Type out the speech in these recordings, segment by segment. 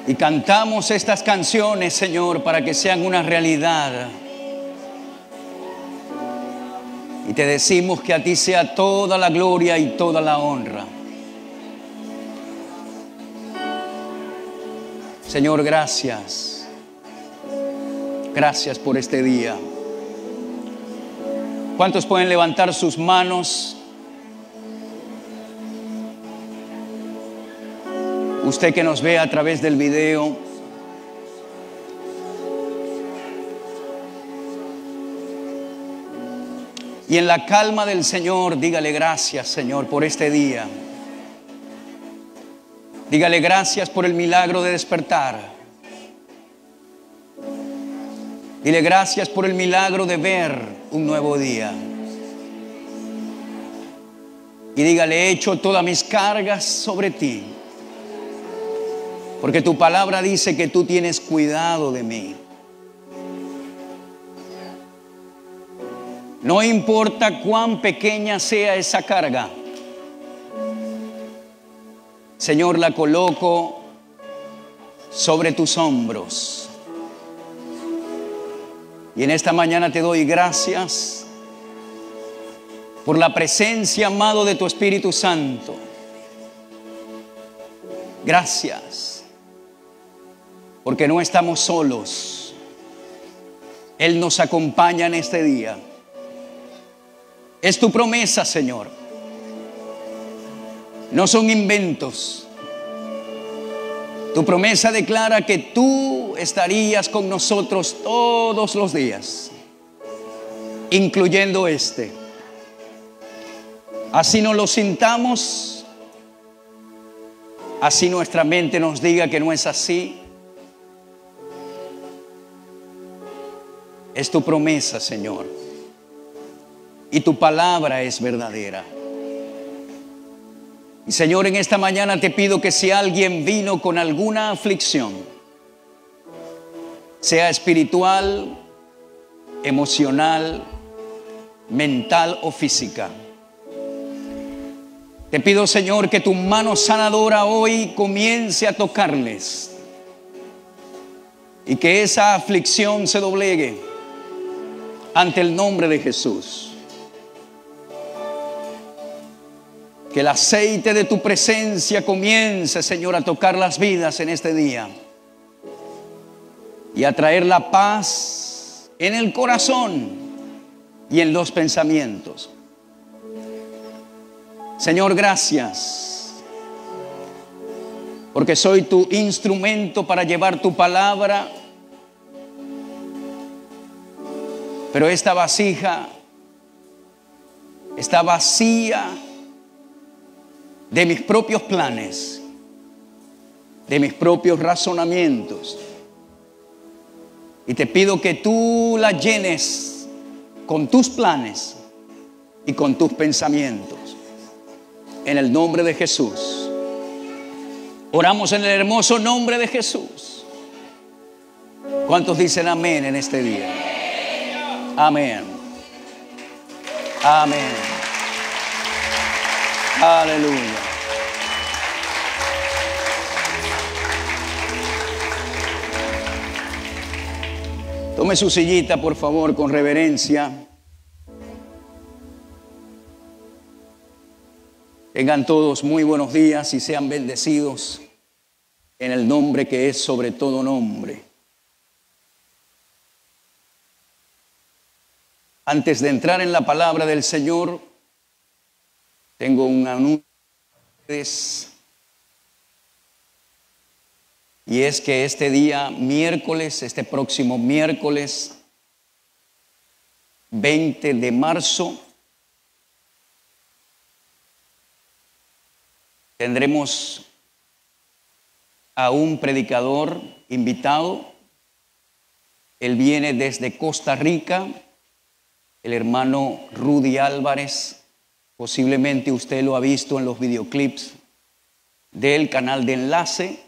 Y cantamos estas canciones, Señor, para que sean una realidad. Y te decimos que a ti sea toda la gloria y toda la honra. Señor, gracias. Gracias por este día. ¿Cuántos pueden levantar sus manos? Usted que nos ve a través del video. Y en la calma del Señor, dígale gracias, Señor, por este día. Dígale gracias por el milagro de despertar. Dile gracias por el milagro de ver un nuevo día. Y dígale, he hecho todas mis cargas sobre ti. Porque tu palabra dice que tú tienes cuidado de mí. No importa cuán pequeña sea esa carga, Señor, la coloco sobre tus hombros. Y en esta mañana te doy gracias por la presencia, amado, de tu Espíritu Santo. Gracias. Porque no estamos solos. Él nos acompaña en este día. Es tu promesa, Señor. No son inventos. Tu promesa declara que tú estarías con nosotros todos los días, incluyendo este. Así no lo sintamos, así nuestra mente nos diga que no es así. Es tu promesa, Señor. Y tu palabra es verdadera. Y Señor, en esta mañana te pido que si alguien vino con alguna aflicción, sea espiritual, emocional, mental o física, te pido, Señor, que tu mano sanadora hoy comience a tocarles y que esa aflicción se doblegue ante el nombre de Jesús. Que el aceite de tu presencia comience, Señor, a tocar las vidas en este día y a traer la paz en el corazón y en los pensamientos. Señor, gracias, porque soy tu instrumento para llevar tu palabra. Pero esta vasija está vacía de mis propios planes, de mis propios razonamientos. Y te pido que tú la llenes con tus planes y con tus pensamientos. En el nombre de Jesús. Oramos en el hermoso nombre de Jesús. ¿Cuántos dicen amén en este día? Amén. Amén. Aleluya. Tome su sillita, por favor, con reverencia. Tengan todos muy buenos días y sean bendecidos en el nombre que es sobre todo nombre. Antes de entrar en la palabra del Señor, tengo un anuncio para ustedes. Y es que este día, miércoles, este próximo miércoles 20 de marzo, tendremos a un predicador invitado. Él viene desde Costa Rica, el hermano Rudy Álvarez. Posiblemente usted lo ha visto en los videoclips del canal de Enlace.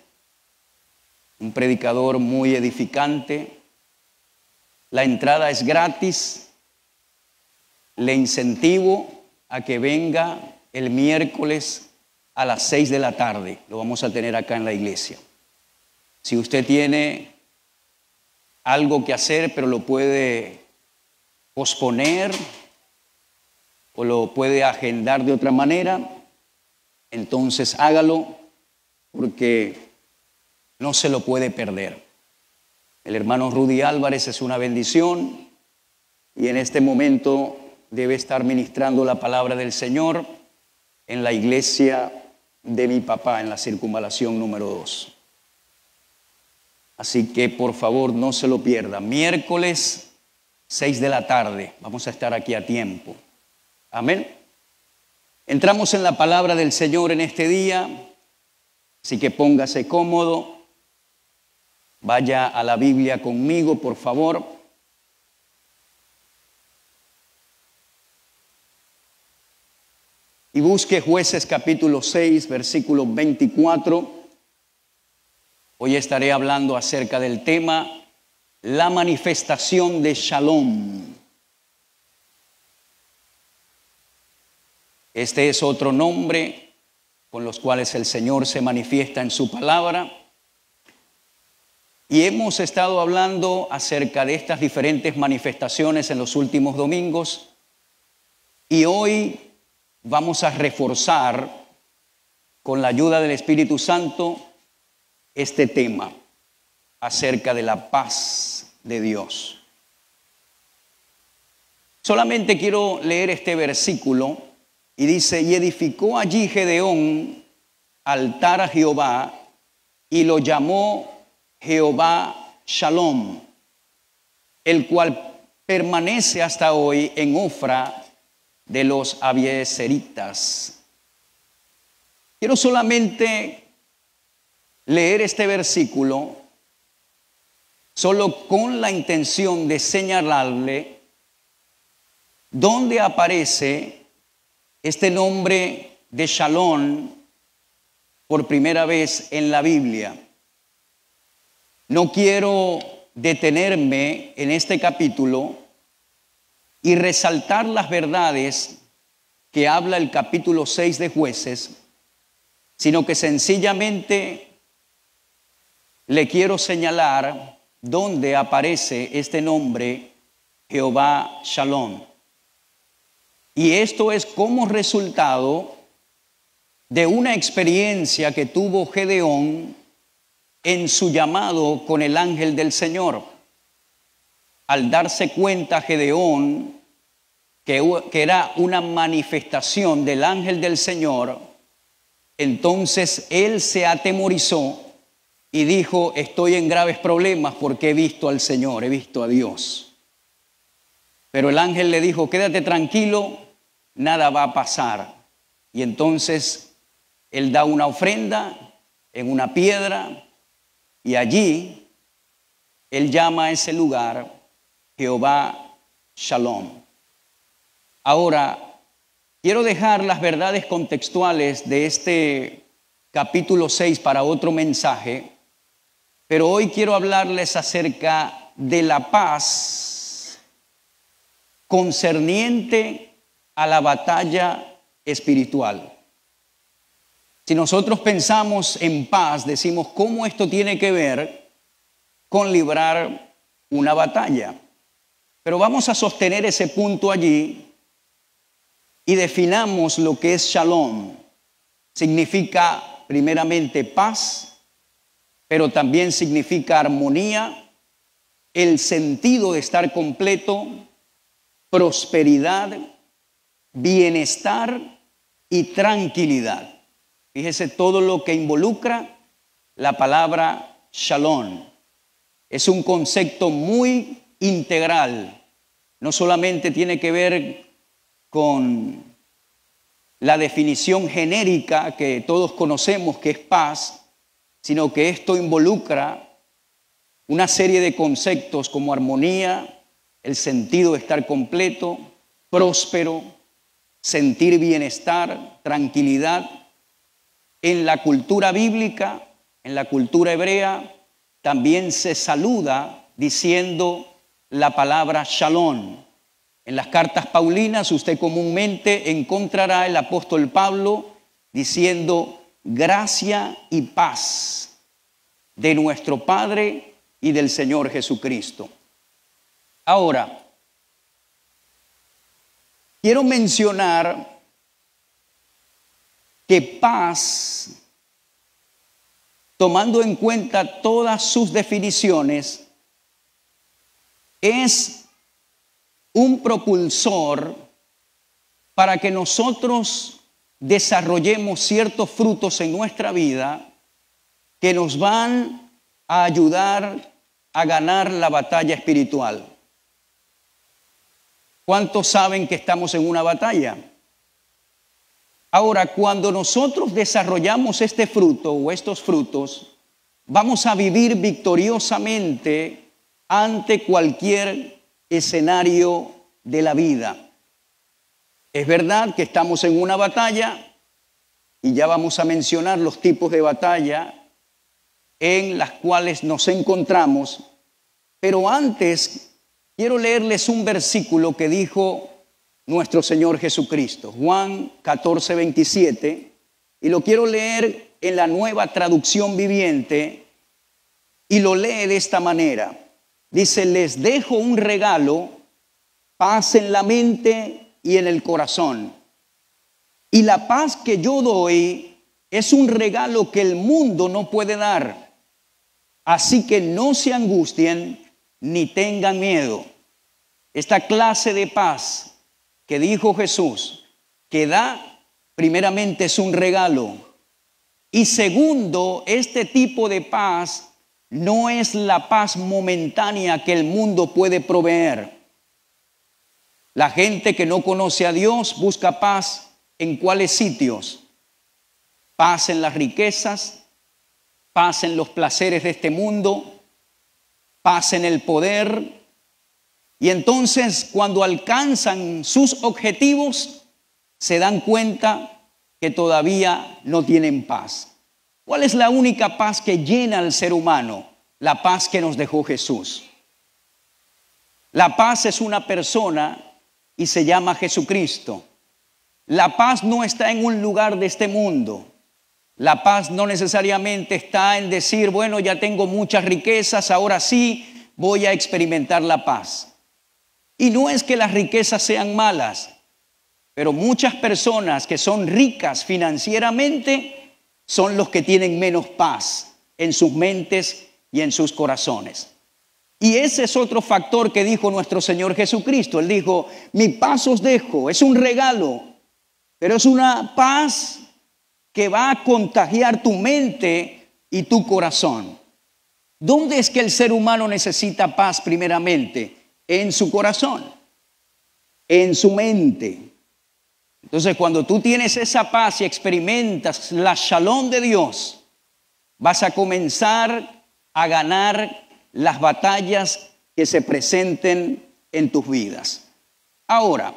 Un predicador muy edificante. La entrada es gratis. Le incentivo a que venga el miércoles a las 6 de la tarde. Lo vamos a tener acá en la iglesia. Si usted tiene algo que hacer, pero lo puede posponer o lo puede agendar de otra manera, entonces hágalo, porque no se lo puede perder. El hermano Rudy Álvarez es una bendición y en este momento debe estar ministrando la palabra del Señor en la iglesia de mi papá, en la circunvalación número 2. Así que por favor no se lo pierda. Miércoles 6 de la tarde, vamos a estar aquí a tiempo. Amén. Entramos en la palabra del Señor en este día, así que póngase cómodo. Vaya a la Biblia conmigo, por favor. Y busque Jueces capítulo 6, versículo 24. Hoy estaré hablando acerca del tema, la manifestación de Shalom. Este es otro nombre con los cuales el Señor se manifiesta en su palabra. Y hemos estado hablando acerca de estas diferentes manifestaciones en los últimos domingos. Y hoy vamos a reforzar, con la ayuda del Espíritu Santo, este tema acerca de la paz de Dios. Solamente quiero leer este versículo y dice: y edificó allí Gedeón altar a Jehová y lo llamó Jehová Shalom, el cual permanece hasta hoy en Ofra de los abiezeritas. Quiero solamente leer este versículo solo con la intención de señalarle dónde aparece este nombre de Shalom por primera vez en la Biblia. No quiero detenerme en este capítulo y resaltar las verdades que habla el capítulo 6 de Jueces, sino que sencillamente le quiero señalar dónde aparece este nombre Jehová Shalom. Y esto es como resultado de una experiencia que tuvo Gedeón en su llamado con el ángel del Señor. Al darse cuenta Gedeón que era una manifestación del ángel del Señor, entonces él se atemorizó y dijo: estoy en graves problemas porque he visto al Señor, he visto a Dios. Pero el ángel le dijo: quédate tranquilo, nada va a pasar. Y entonces él da una ofrenda en una piedra y allí él llama a ese lugar Jehová Shalom. Ahora, quiero dejar las verdades contextuales de este capítulo 6 para otro mensaje, pero hoy quiero hablarles acerca de la paz concerniente a la batalla espiritual. Si nosotros pensamos en paz, decimos: ¿cómo esto tiene que ver con librar una batalla? Pero vamos a sostener ese punto allí y definamos lo que es Shalom. Significa primeramente paz, pero también significa armonía, el sentido de estar completo, prosperidad, bienestar y tranquilidad. Fíjese todo lo que involucra la palabra Shalom. Es un concepto muy integral. No solamente tiene que ver con la definición genérica que todos conocemos, que es paz, sino que esto involucra una serie de conceptos como armonía, el sentido de estar completo, próspero, sentir bienestar, tranquilidad. En la cultura bíblica, en la cultura hebrea, también se saluda diciendo la palabra Shalom. En las cartas paulinas usted comúnmente encontrará el apóstol Pablo diciendo gracia y paz. de nuestro Padre y del Señor Jesucristo. Ahora, quiero mencionar que paz, tomando en cuenta todas sus definiciones, es un propulsor para que nosotros desarrollemos ciertos frutos en nuestra vida que nos van a ayudar a ganar la batalla espiritual. ¿Cuántos saben que estamos en una batalla? Ahora, cuando nosotros desarrollamos este fruto o estos frutos, vamos a vivir victoriosamente ante cualquier escenario de la vida. Es verdad que estamos en una batalla y ya vamos a mencionar los tipos de batalla en las cuales nos encontramos, pero antes quiero leerles un versículo que dijo nuestro Señor Jesucristo, Juan 14:27, y lo quiero leer en la Nueva Traducción Viviente, y lo lee de esta manera. Dice: les dejo un regalo, paz en la mente y en el corazón. Y la paz que yo doy es un regalo que el mundo no puede dar. Así que no se angustien ni tengan miedo. Esta clase de paz que dijo Jesús, que da, primeramente es un regalo. Y segundo, este tipo de paz no es la paz momentánea que el mundo puede proveer. La gente que no conoce a Dios busca paz ¿en cuáles sitios? Paz en las riquezas, paz en los placeres de este mundo, paz en el poder. Y entonces cuando alcanzan sus objetivos, se dan cuenta que todavía no tienen paz. ¿Cuál es la única paz que llena al ser humano? La paz que nos dejó Jesús. La paz es una persona y se llama Jesucristo. La paz no está en un lugar de este mundo. La paz no necesariamente está en decir, bueno, ya tengo muchas riquezas, ahora sí voy a experimentar la paz. Y no es que las riquezas sean malas, pero muchas personas que son ricas financieramente son los que tienen menos paz en sus mentes y en sus corazones. Y ese es otro factor que dijo nuestro Señor Jesucristo. Él dijo, mi paz os dejo, es un regalo, pero es una paz que va a contagiar tu mente y tu corazón. ¿Dónde es que el ser humano necesita paz primeramente? En su corazón, en su mente. Entonces, cuando tú tienes esa paz y experimentas la shalom de Dios, vas a comenzar a ganar las batallas que se presenten en tus vidas. Ahora,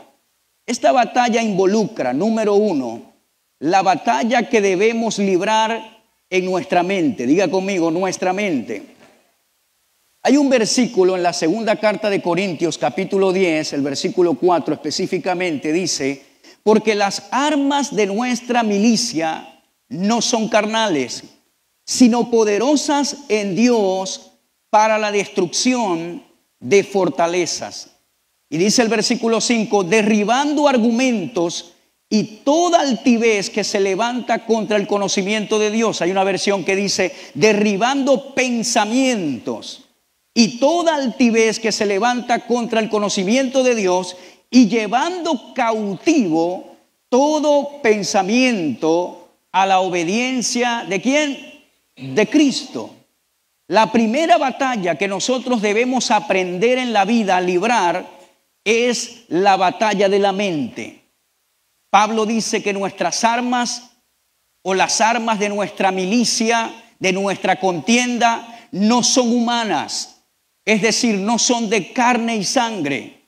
esta batalla involucra, número uno, la batalla que debemos librar en nuestra mente. Diga conmigo, nuestra mente. Hay un versículo en la segunda carta de Corintios, capítulo 10, el versículo 4 específicamente, dice, porque las armas de nuestra milicia no son carnales, sino poderosas en Dios para la destrucción de fortalezas. Y dice el versículo 5, derribando argumentos y toda altivez que se levanta contra el conocimiento de Dios. Hay una versión que dice, derribando pensamientos y toda altivez que se levanta contra el conocimiento de Dios y llevando cautivo todo pensamiento a la obediencia ¿de quién? De Cristo. La primera batalla que nosotros debemos aprender en la vida a librar es la batalla de la mente. Pablo dice que nuestras armas o las armas de nuestra milicia, de nuestra contienda, no son humanas. Es decir, no son de carne y sangre,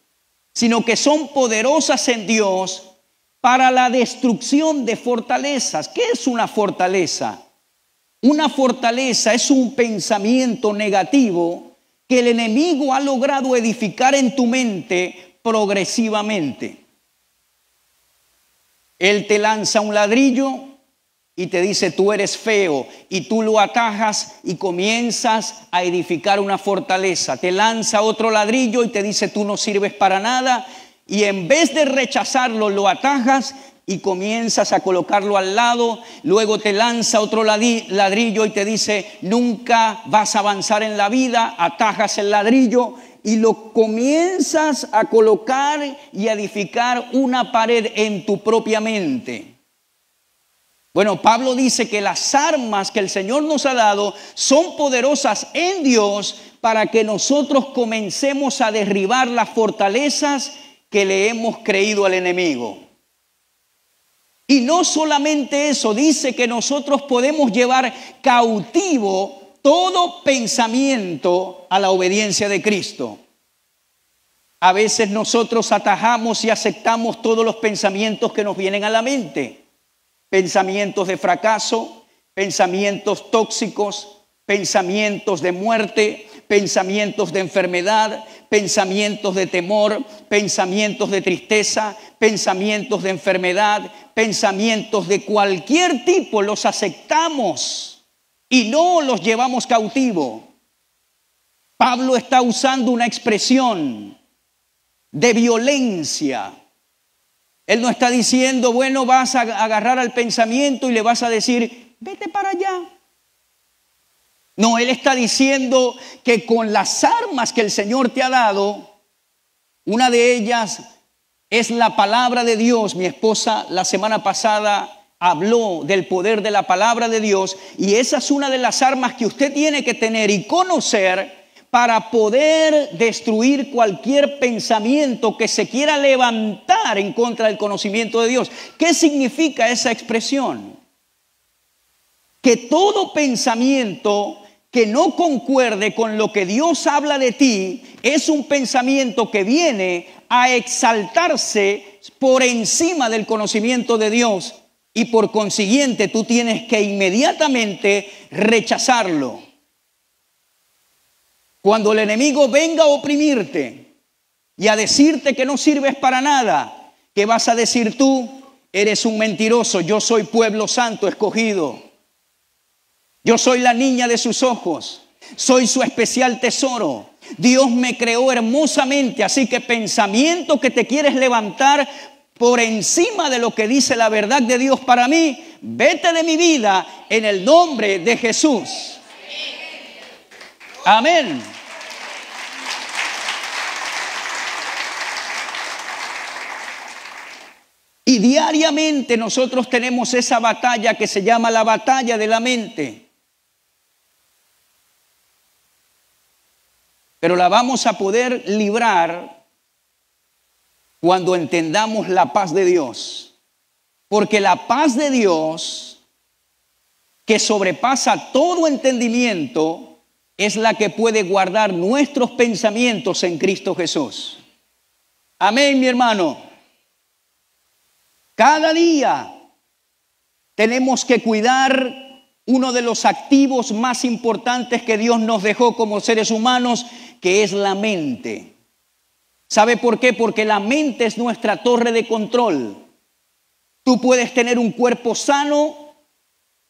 sino que son poderosas en Dios para la destrucción de fortalezas. ¿Qué es una fortaleza? Una fortaleza es un pensamiento negativo que el enemigo ha logrado edificar en tu mente progresivamente. Él te lanza un ladrillo y te dice tú eres feo, y tú lo atajas y comienzas a edificar una fortaleza. Te lanza otro ladrillo y te dice tú no sirves para nada, y en vez de rechazarlo lo atajas y comienzas a colocarlo al lado. Luego te lanza otro ladrillo y te dice nunca vas a avanzar en la vida. Atajas el ladrillo y lo comienzas a colocar y a edificar una pared en tu propia mente. Bueno, Pablo dice que las armas que el Señor nos ha dado son poderosas en Dios para que nosotros comencemos a derribar las fortalezas que le hemos creído al enemigo. Y no solamente eso, dice que nosotros podemos llevar cautivo todo pensamiento a la obediencia de Cristo. A veces nosotros atajamos y aceptamos todos los pensamientos que nos vienen a la mente. Pensamientos de fracaso, pensamientos tóxicos, pensamientos de muerte, pensamientos de enfermedad, pensamientos de temor, pensamientos de tristeza, pensamientos de enfermedad, pensamientos de cualquier tipo, los aceptamos y no los llevamos cautivo. Pablo está usando una expresión de violencia. Él no está diciendo, bueno, vas a agarrar al pensamiento y le vas a decir, vete para allá. No, él está diciendo que con las armas que el Señor te ha dado, una de ellas es la palabra de Dios. Mi esposa la semana pasada habló del poder de la palabra de Dios y esa es una de las armas que usted tiene que tener y conocer para poder destruir cualquier pensamiento que se quiera levantar en contra del conocimiento de Dios. ¿Qué significa esa expresión? Que todo pensamiento que no concuerde con lo que Dios habla de ti es un pensamiento que viene a exaltarse por encima del conocimiento de Dios y por consiguiente tú tienes que inmediatamente rechazarlo. Cuando el enemigo venga a oprimirte y a decirte que no sirves para nada, ¿qué vas a decir tú? Eres un mentiroso, yo soy pueblo santo escogido. Yo soy la niña de sus ojos, soy su especial tesoro. Dios me creó hermosamente, así que pensamiento que te quieres levantar por encima de lo que dice la verdad de Dios para mí, vete de mi vida en el nombre de Jesús. Amén. Y diariamente nosotros tenemos esa batalla que se llama la batalla de la mente. Pero la vamos a poder librar cuando entendamos la paz de Dios. Porque la paz de Dios, que sobrepasa todo entendimiento, es la que puede guardar nuestros pensamientos en Cristo Jesús. Amén, mi hermano. Cada día tenemos que cuidar uno de los activos más importantes que Dios nos dejó como seres humanos, que es la mente. ¿Sabe por qué? Porque la mente es nuestra torre de control. Tú puedes tener un cuerpo sano,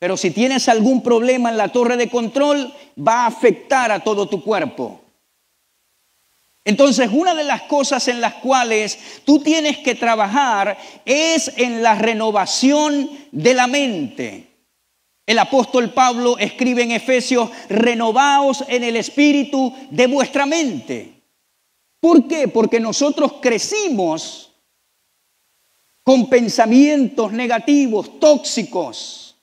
pero si tienes algún problema en la torre de control, va a afectar a todo tu cuerpo. Entonces, una de las cosas en las cuales tú tienes que trabajar es en la renovación de la mente. El apóstol Pablo escribe en Efesios, renovaos en el espíritu de vuestra mente. ¿Por qué? Porque nosotros crecimos con pensamientos negativos, tóxicos,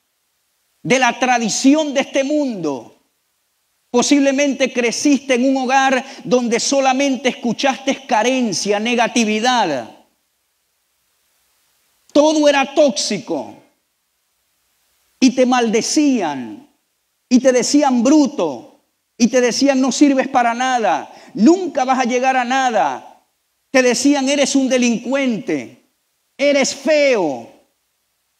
de la tradición de este mundo. Posiblemente creciste en un hogar donde solamente escuchaste carencia, negatividad. Todo era tóxico. Y te maldecían. Y te decían bruto. Y te decían no sirves para nada. Nunca vas a llegar a nada. Te decían eres un delincuente. Eres feo.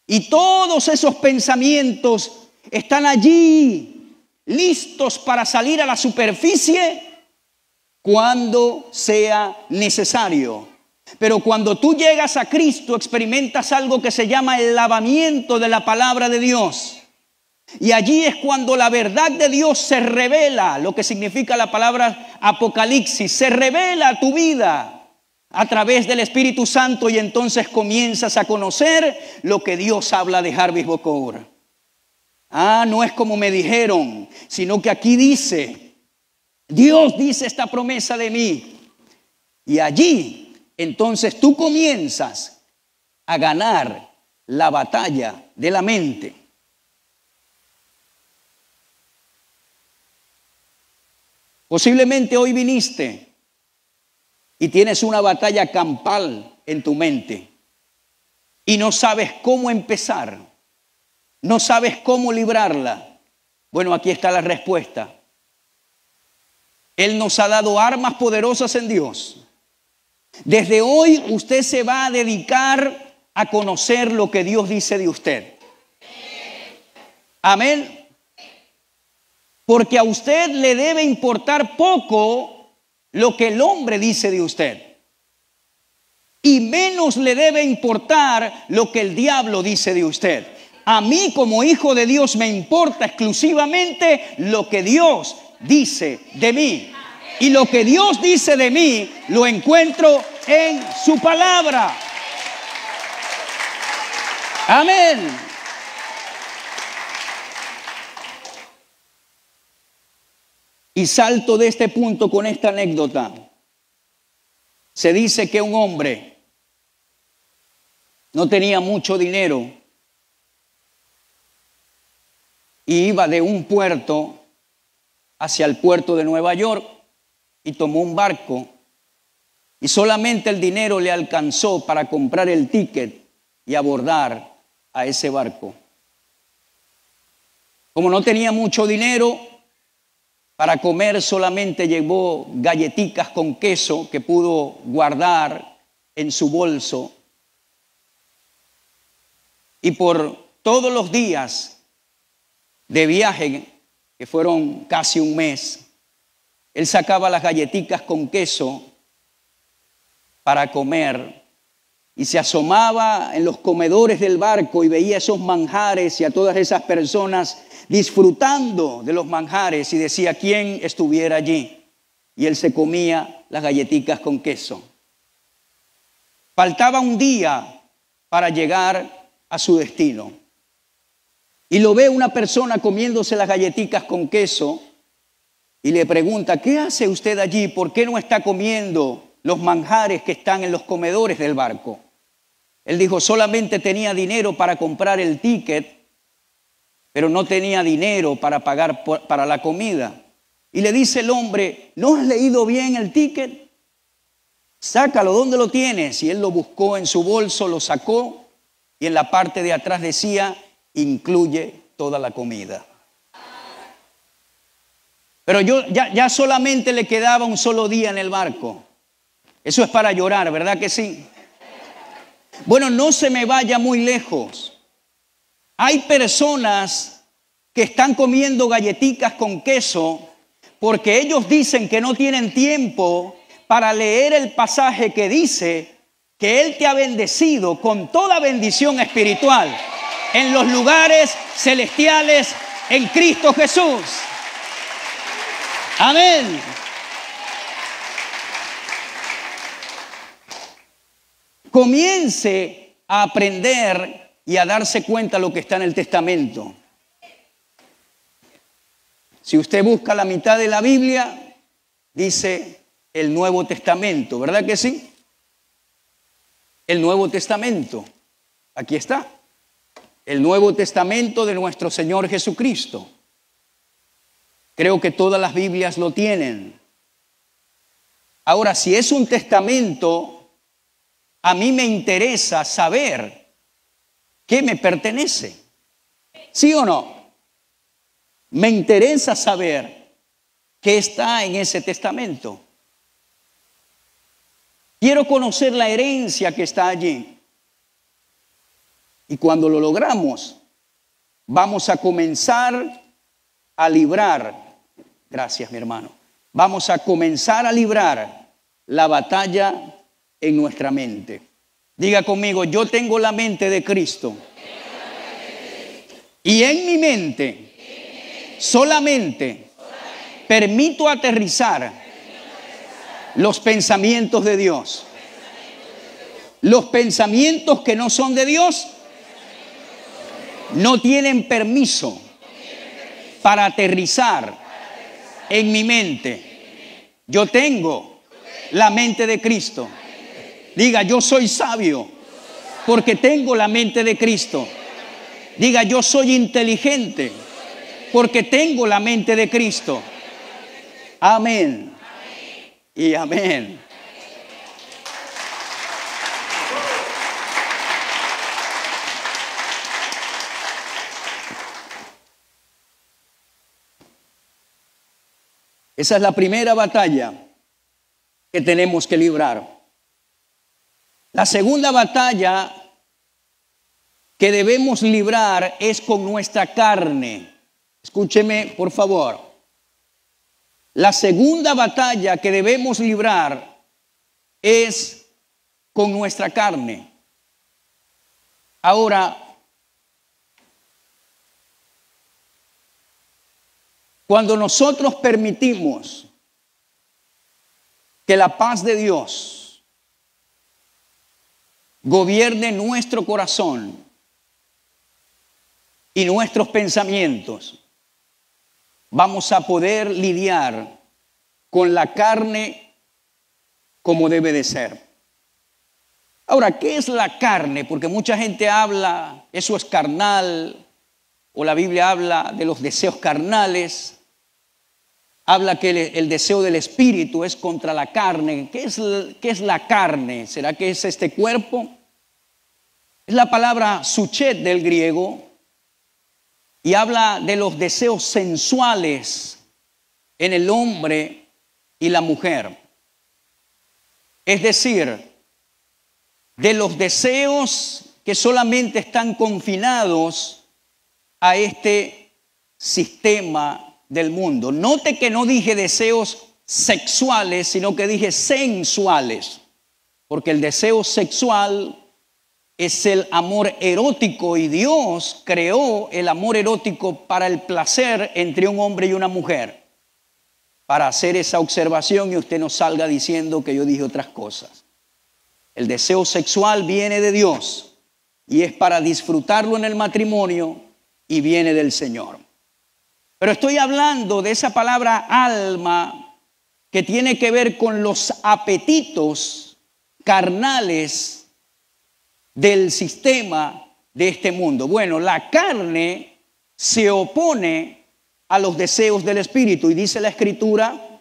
Y todos esos pensamientos están allí, listos para salir a la superficie cuando sea necesario. Pero cuando tú llegas a Cristo, experimentas algo que se llama el lavamiento de la palabra de Dios. Y allí es cuando la verdad de Dios se revela, lo que significa la palabra Apocalipsis, se revela a tu vida a través del Espíritu Santo, y entonces comienzas a conocer lo que Dios habla de Jarvis Bokor. No es como me dijeron, sino que aquí dice, Dios dice esta promesa de mí. Y allí, entonces tú comienzas a ganar la batalla de la mente. Posiblemente hoy viniste y tienes una batalla campal en tu mente y no sabes cómo empezar, no sabes cómo librarla. Bueno, aquí está la respuesta. Él nos ha dado armas poderosas en Dios. Desde hoy usted se va a dedicar a conocer lo que Dios dice de usted. Amén. Porque a usted le debe importar poco lo que el hombre dice de usted. Y menos le debe importar lo que el diablo dice de usted. A mí como hijo de Dios me importa exclusivamente lo que Dios dice de mí. Y lo que Dios dice de mí lo encuentro en su palabra. Amén. Y salto de este punto con esta anécdota. Se dice que un hombre no tenía mucho dinero y iba de un puerto hacia el puerto de Nueva York y tomó un barco, y solamente el dinero le alcanzó para comprar el ticket y abordar a ese barco. Como no tenía mucho dinero para comer, solamente llevó galletitas con queso que pudo guardar en su bolso. Y por todos los días de viaje, que fueron casi un mes, él sacaba las galletitas con queso para comer y se asomaba en los comedores del barco y veía esos manjares y a todas esas personas disfrutando de los manjares, y decía, ¿quién estuviera allí? Y él se comía las galletitas con queso. Faltaba un día para llegar a su destino. Y lo ve una persona comiéndose las galletitas con queso y le pregunta, ¿qué hace usted allí? ¿Por qué no está comiendo los manjares que están en los comedores del barco? Él dijo, solamente tenía dinero para comprar el ticket, pero no tenía dinero para pagar para la comida. Y le dice el hombre, ¿no has leído bien el ticket? Sácalo, ¿dónde lo tienes? Y él lo buscó en su bolso, lo sacó, y en la parte de atrás decía, incluye toda la comida. Pero ya solamente le quedaba un solo día en el barco. Eso es para llorar, ¿verdad que sí? Bueno, no se me vaya muy lejos. Hay personas que están comiendo galletitas con queso porque ellos dicen que no tienen tiempo para leer el pasaje que dice que Él te ha bendecido con toda bendición espiritual en los lugares celestiales en Cristo Jesús. Amén. Comience a aprender y a darse cuenta de lo que está en el Testamento. Si usted busca la mitad de la Biblia, dice el Nuevo Testamento, ¿verdad que sí? El Nuevo Testamento, aquí está. El Nuevo Testamento de nuestro Señor Jesucristo. Creo que todas las Biblias lo tienen. Ahora, si es un testamento, a mí me interesa saber qué me pertenece. ¿Sí o no? Me interesa saber qué está en ese testamento. Quiero conocer la herencia que está allí. Y cuando lo logramos, vamos a comenzar a librar. Gracias, mi hermano. Vamos a comenzar a librar la batalla en nuestra mente. Diga conmigo, yo tengo la mente de Cristo. Y en mi mente solamente permito aterrizar los pensamientos de Dios. Los pensamientos que no son de Dios no tienen permiso para aterrizar en mi mente. Yo tengo la mente de Cristo. Diga, yo soy sabio porque tengo la mente de Cristo. Diga, yo soy inteligente porque tengo la mente de Cristo. Amén. Y amén. Esa es la primera batalla que tenemos que librar. La segunda batalla que debemos librar es con nuestra carne. Escúcheme, por favor. La segunda batalla que debemos librar es con nuestra carne. Ahora, cuando nosotros permitimos que la paz de Dios gobierne nuestro corazón y nuestros pensamientos, vamos a poder lidiar con la carne como debe de ser. Ahora, ¿qué es la carne? Porque mucha gente habla, eso es carnal, o la Biblia habla de los deseos carnales. Habla que el deseo del espíritu es contra la carne. ¿Qué es la carne? ¿Será que es este cuerpo? Es la palabra suchet del griego y habla de los deseos sensuales en el hombre y la mujer. Es decir, de los deseos que solamente están confinados a este sistema del mundo. Note que no dije deseos sexuales, sino que dije sensuales, porque el deseo sexual es el amor erótico y Dios creó el amor erótico para el placer entre un hombre y una mujer. Para hacer esa observación y usted no salga diciendo que yo dije otras cosas. El deseo sexual viene de Dios y es para disfrutarlo en el matrimonio y viene del Señor. Pero estoy hablando de esa palabra alma que tiene que ver con los apetitos carnales del sistema de este mundo. Bueno, la carne se opone a los deseos del espíritu y dice la Escritura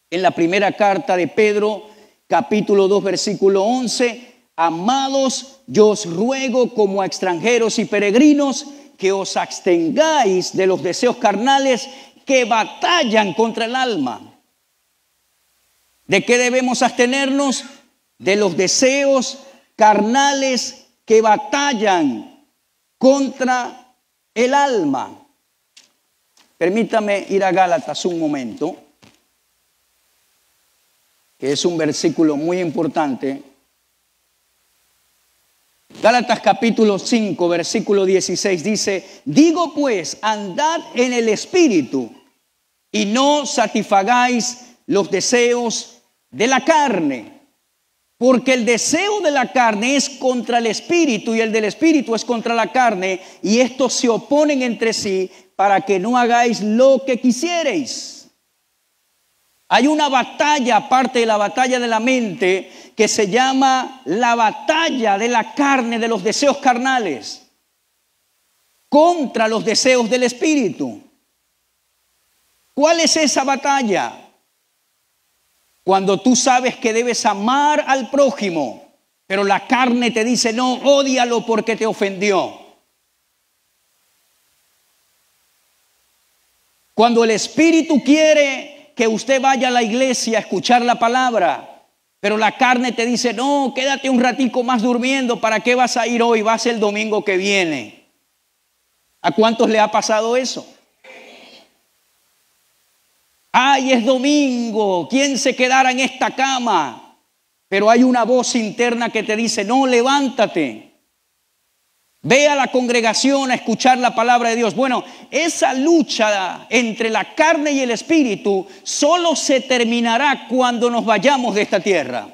en la primera carta de Pedro, capítulo 2, versículo 11, amados, yo os ruego como a extranjeros y peregrinos que os abstengáis de los deseos carnales que batallan contra el alma. ¿De qué debemos abstenernos? De los deseos carnales que batallan contra el alma. Permítame ir a Gálatas un momento, que es un versículo muy importante. Gálatas capítulo 5, versículo 16 dice, digo pues, andad en el espíritu y no satisfagáis los deseos de la carne, porque el deseo de la carne es contra el espíritu y el del espíritu es contra la carne, y estos se oponen entre sí para que no hagáis lo que quisierais. Hay una batalla, aparte de la batalla de la mente, que se llama la batalla de la carne, de los deseos carnales, contra los deseos del espíritu. ¿Cuál es esa batalla? Cuando tú sabes que debes amar al prójimo, pero la carne te dice, no, ódialo porque te ofendió. Cuando el espíritu quiere que usted vaya a la iglesia a escuchar la palabra, pero la carne te dice, no, quédate un ratico más durmiendo, ¿para qué vas a ir hoy? Vas el domingo que viene. ¿A cuántos le ha pasado eso? Ay, es domingo, ¿quién se quedará en esta cama? Pero hay una voz interna que te dice, no, levántate. Ve a la congregación a escuchar la palabra de Dios. Bueno, esa lucha entre la carne y el espíritu solo se terminará cuando nos vayamos de esta tierra.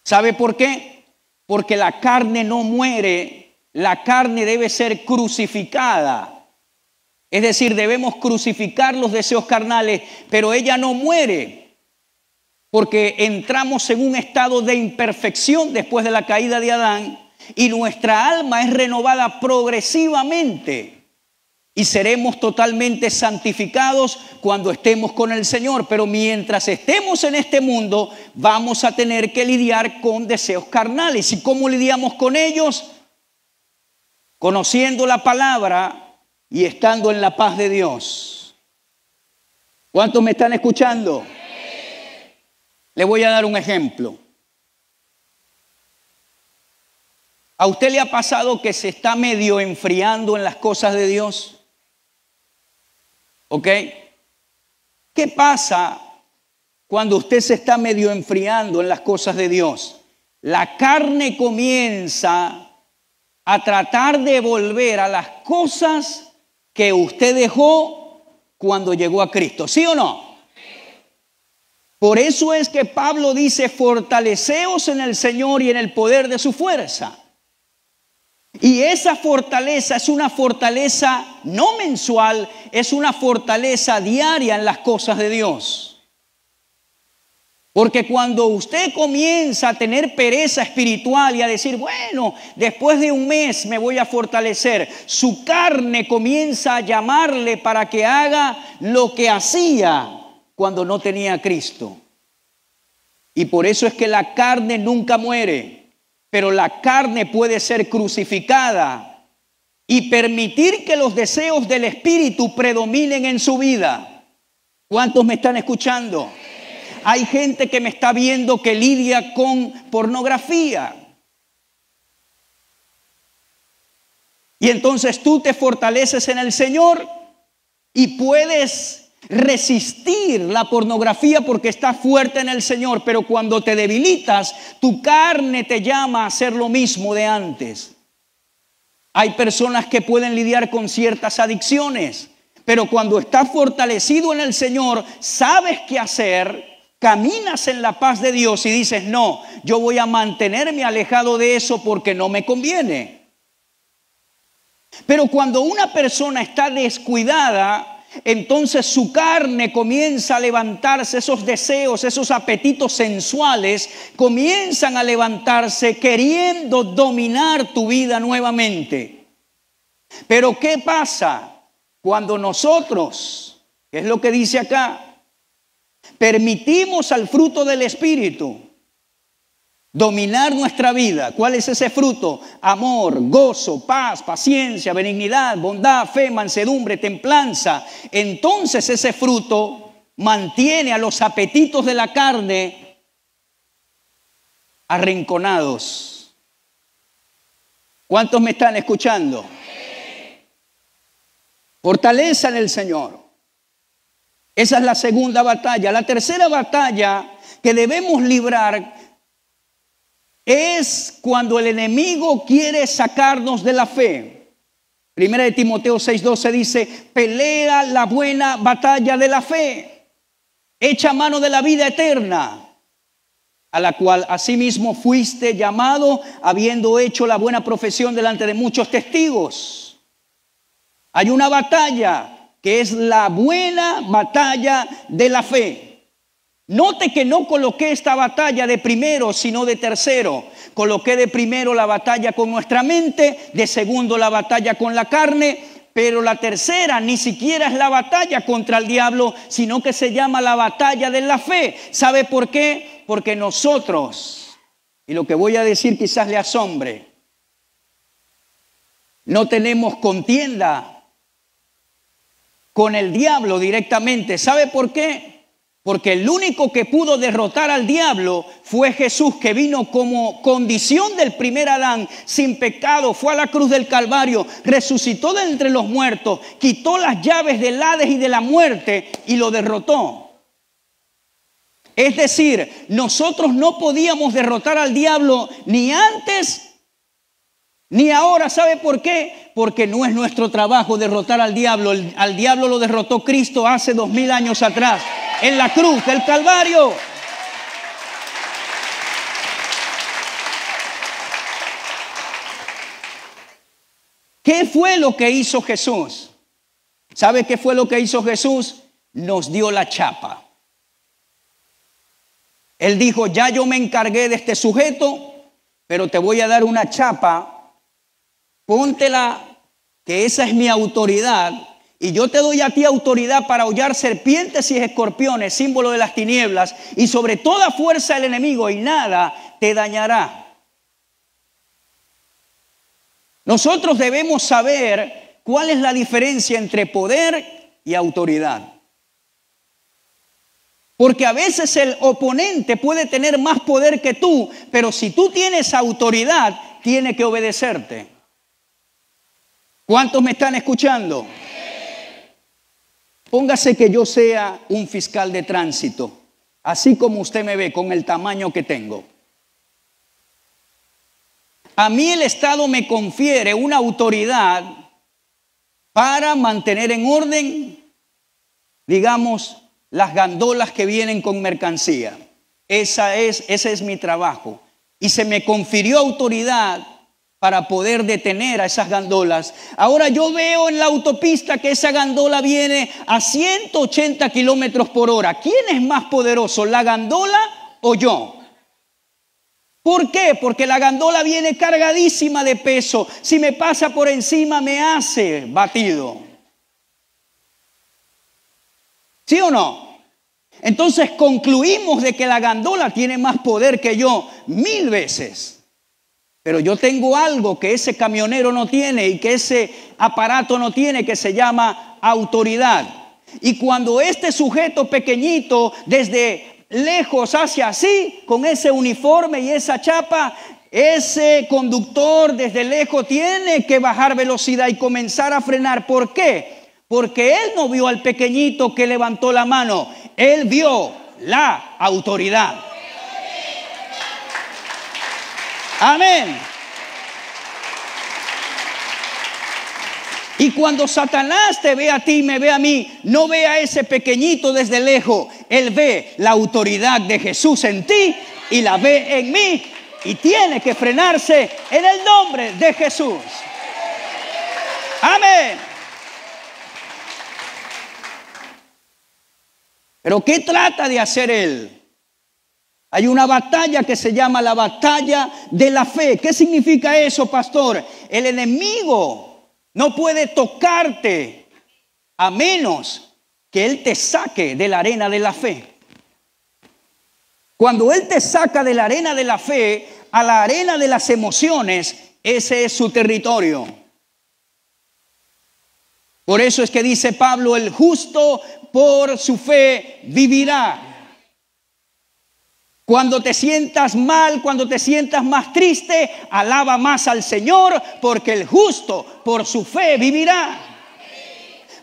¿Sabe por qué? Porque la carne no muere, la carne debe ser crucificada. Es decir, debemos crucificar los deseos carnales, pero ella no muere. Porque entramos en un estado de imperfección después de la caída de Adán. Y nuestra alma es renovada progresivamente y seremos totalmente santificados cuando estemos con el Señor. Pero mientras estemos en este mundo vamos a tener que lidiar con deseos carnales. ¿Y cómo lidiamos con ellos? Conociendo la palabra y estando en la paz de Dios. ¿Cuántos me están escuchando? Le voy a dar un ejemplo. ¿A usted le ha pasado que se está medio enfriando en las cosas de Dios? ¿Ok? ¿Qué pasa cuando usted se está medio enfriando en las cosas de Dios? La carne comienza a tratar de volver a las cosas que usted dejó cuando llegó a Cristo. ¿Sí o no? Por eso es que Pablo dice, fortaleceos en el Señor y en el poder de su fuerza. Y esa fortaleza es una fortaleza no mensual, es una fortaleza diaria en las cosas de Dios. Porque cuando usted comienza a tener pereza espiritual y a decir, bueno, después de un mes me voy a fortalecer, su carne comienza a llamarle para que haga lo que hacía cuando no tenía a Cristo. Y por eso es que la carne nunca muere. Pero la carne puede ser crucificada y permitir que los deseos del espíritu predominen en su vida. ¿Cuántos me están escuchando? Hay gente que me está viendo que lidia con pornografía. Y entonces tú te fortaleces en el Señor y puedes resistir la pornografía porque estás fuerte en el Señor, pero cuando te debilitas, tu carne te llama a hacer lo mismo de antes. Hay personas que pueden lidiar con ciertas adicciones, pero cuando estás fortalecido en el Señor, sabes qué hacer, caminas en la paz de Dios y dices, no, yo voy a mantenerme alejado de eso porque no me conviene. Pero cuando una persona está descuidada, entonces su carne comienza a levantarse, esos deseos, esos apetitos sensuales comienzan a levantarse queriendo dominar tu vida nuevamente. Pero ¿qué pasa cuando nosotros, qué es lo que dice acá, permitimos al fruto del Espíritu dominar nuestra vida? ¿Cuál es ese fruto? Amor, gozo, paz, paciencia, benignidad, bondad, fe, mansedumbre, templanza. Entonces ese fruto mantiene a los apetitos de la carne arrinconados. ¿Cuántos me están escuchando? Fortaleza en el Señor. Esa es la segunda batalla. La tercera batalla que debemos librar es cuando el enemigo quiere sacarnos de la fe. Primera de Timoteo 6:12 dice, pelea la buena batalla de la fe, echa mano de la vida eterna, a la cual asimismo fuiste llamado, habiendo hecho la buena profesión delante de muchos testigos. Hay una batalla que es la buena batalla de la fe. Note que no coloqué esta batalla de primero, sino de tercero. Coloqué de primero la batalla con nuestra mente, de segundo la batalla con la carne, pero la tercera ni siquiera es la batalla contra el diablo, sino que se llama la batalla de la fe. ¿Sabe por qué? Porque nosotros, y lo que voy a decir quizás le asombre, no tenemos contienda con el diablo directamente. ¿Sabe por qué? Porque el único que pudo derrotar al diablo fue Jesús, que vino como condición del primer Adán, sin pecado, fue a la cruz del Calvario, resucitó de entre los muertos, quitó las llaves del Hades y de la muerte y lo derrotó. Es decir, nosotros no podíamos derrotar al diablo ni antes ni ahora. ¿Sabe por qué? Porque no es nuestro trabajo derrotar al diablo. Al diablo lo derrotó Cristo hace 2000 años atrás, en la cruz del Calvario. ¿Qué fue lo que hizo Jesús? ¿Sabe qué fue lo que hizo Jesús? Nos dio la chapa. Él dijo, ya yo me encargué de este sujeto, pero te voy a dar una chapa. Póntela, que esa es mi autoridad. Y yo te doy a ti autoridad para hollar serpientes y escorpiones, símbolo de las tinieblas, y sobre toda fuerza del enemigo, y nada te dañará. Nosotros debemos saber cuál es la diferencia entre poder y autoridad. Porque a veces el oponente puede tener más poder que tú, pero si tú tienes autoridad, tiene que obedecerte. ¿Cuántos me están escuchando? Póngase que yo sea un fiscal de tránsito, así como usted me ve, con el tamaño que tengo. A mí el Estado me confiere una autoridad para mantener en orden, digamos, las gandolas que vienen con mercancía. Ese es mi trabajo. Y se me confirió autoridad para poder detener a esas gandolas. Ahora yo veo en la autopista que esa gandola viene a 180 kilómetros por hora. ¿Quién es más poderoso, la gandola o yo? ¿Por qué? Porque la gandola viene cargadísima de peso. Si me pasa por encima me hace batido. ¿Sí o no? Entonces concluimos de que la gandola tiene más poder que yo 1000 veces. Pero yo tengo algo que ese camionero no tiene y que ese aparato no tiene, que se llama autoridad. Y cuando este sujeto pequeñito desde lejos hace así, con ese uniforme y esa chapa, ese conductor desde lejos tiene que bajar velocidad y comenzar a frenar. ¿Por qué? Porque él no vio al pequeñito que levantó la mano, él vio la autoridad. Amén. Y cuando Satanás te ve a ti y me ve a mí, no ve a ese pequeñito desde lejos. Él ve la autoridad de Jesús en ti y la ve en mí. Y tiene que frenarse en el nombre de Jesús. Amén. Pero ¿qué trata de hacer él? Hay una batalla que se llama la batalla de la fe. ¿Qué significa eso, pastor? El enemigo no puede tocarte a menos que él te saque de la arena de la fe. Cuando él te saca de la arena de la fe a la arena de las emociones, ese es su territorio. Por eso es que dice Pablo, el justo por su fe vivirá. Cuando te sientas mal, cuando te sientas más triste, alaba más al Señor, porque el justo por su fe vivirá.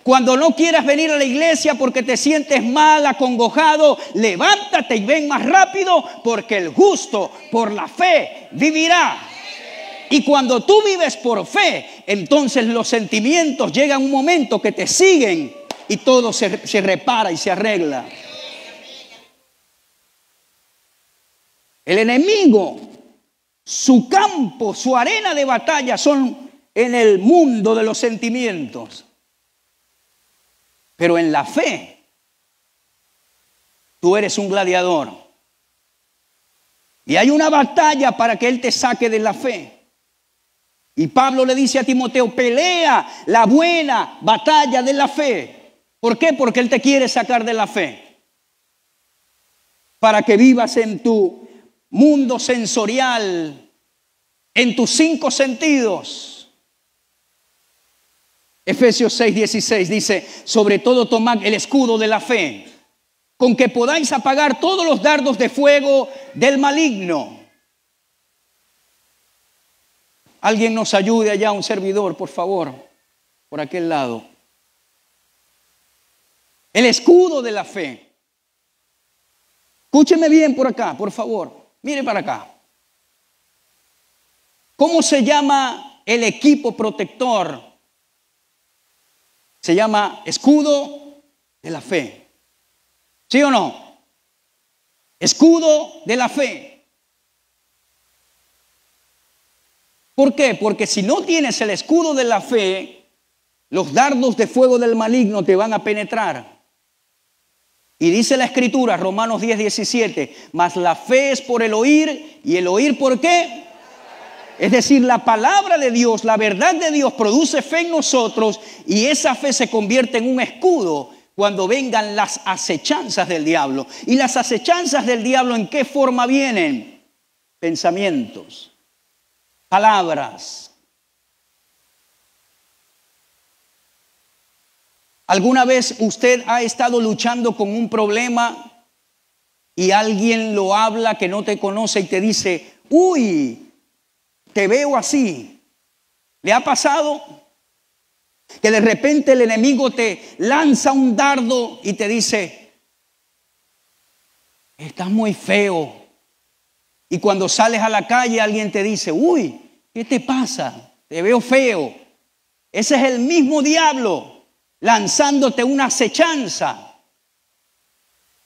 Cuando no quieras venir a la iglesia porque te sientes mal, acongojado, levántate y ven más rápido, porque el justo por la fe vivirá. Y cuando tú vives por fe, entonces los sentimientos llegan un momento que te siguen y todo se repara y se arregla. El enemigo, su campo, su arena de batalla son en el mundo de los sentimientos. Pero en la fe, tú eres un gladiador. Y hay una batalla para que él te saque de la fe. Y Pablo le dice a Timoteo, pelea la buena batalla de la fe. ¿Por qué? Porque él te quiere sacar de la fe. Para que vivas en tu mundo sensorial, en tus 5 sentidos. Efesios 6:16 dice, sobre todo tomad el escudo de la fe, con que podáis apagar todos los dardos de fuego del maligno. Alguien nos ayude allá, un servidor, por favor, por aquel lado. El escudo de la fe. Escúcheme bien por acá, por favor. Mire para acá. ¿Cómo se llama el equipo protector? Se llama escudo de la fe. ¿Sí o no? Escudo de la fe. ¿Por qué? Porque si no tienes el escudo de la fe, los dardos de fuego del maligno te van a penetrar. Y dice la Escritura, Romanos 10:17, mas la fe es por el oír, y el oír ¿por qué? Es decir, la palabra de Dios, la verdad de Dios produce fe en nosotros, y esa fe se convierte en un escudo cuando vengan las acechanzas del diablo. ¿Y las acechanzas del diablo en qué forma vienen? Pensamientos, palabras. ¿Alguna vez usted ha estado luchando con un problema y alguien lo habla que no te conoce y te dice, uy, te veo así? ¿Le ha pasado? Que de repente el enemigo te lanza un dardo y te dice, estás muy feo. Y cuando sales a la calle alguien te dice, uy, ¿qué te pasa? Te veo feo. Ese es el mismo diablo lanzándote una acechanza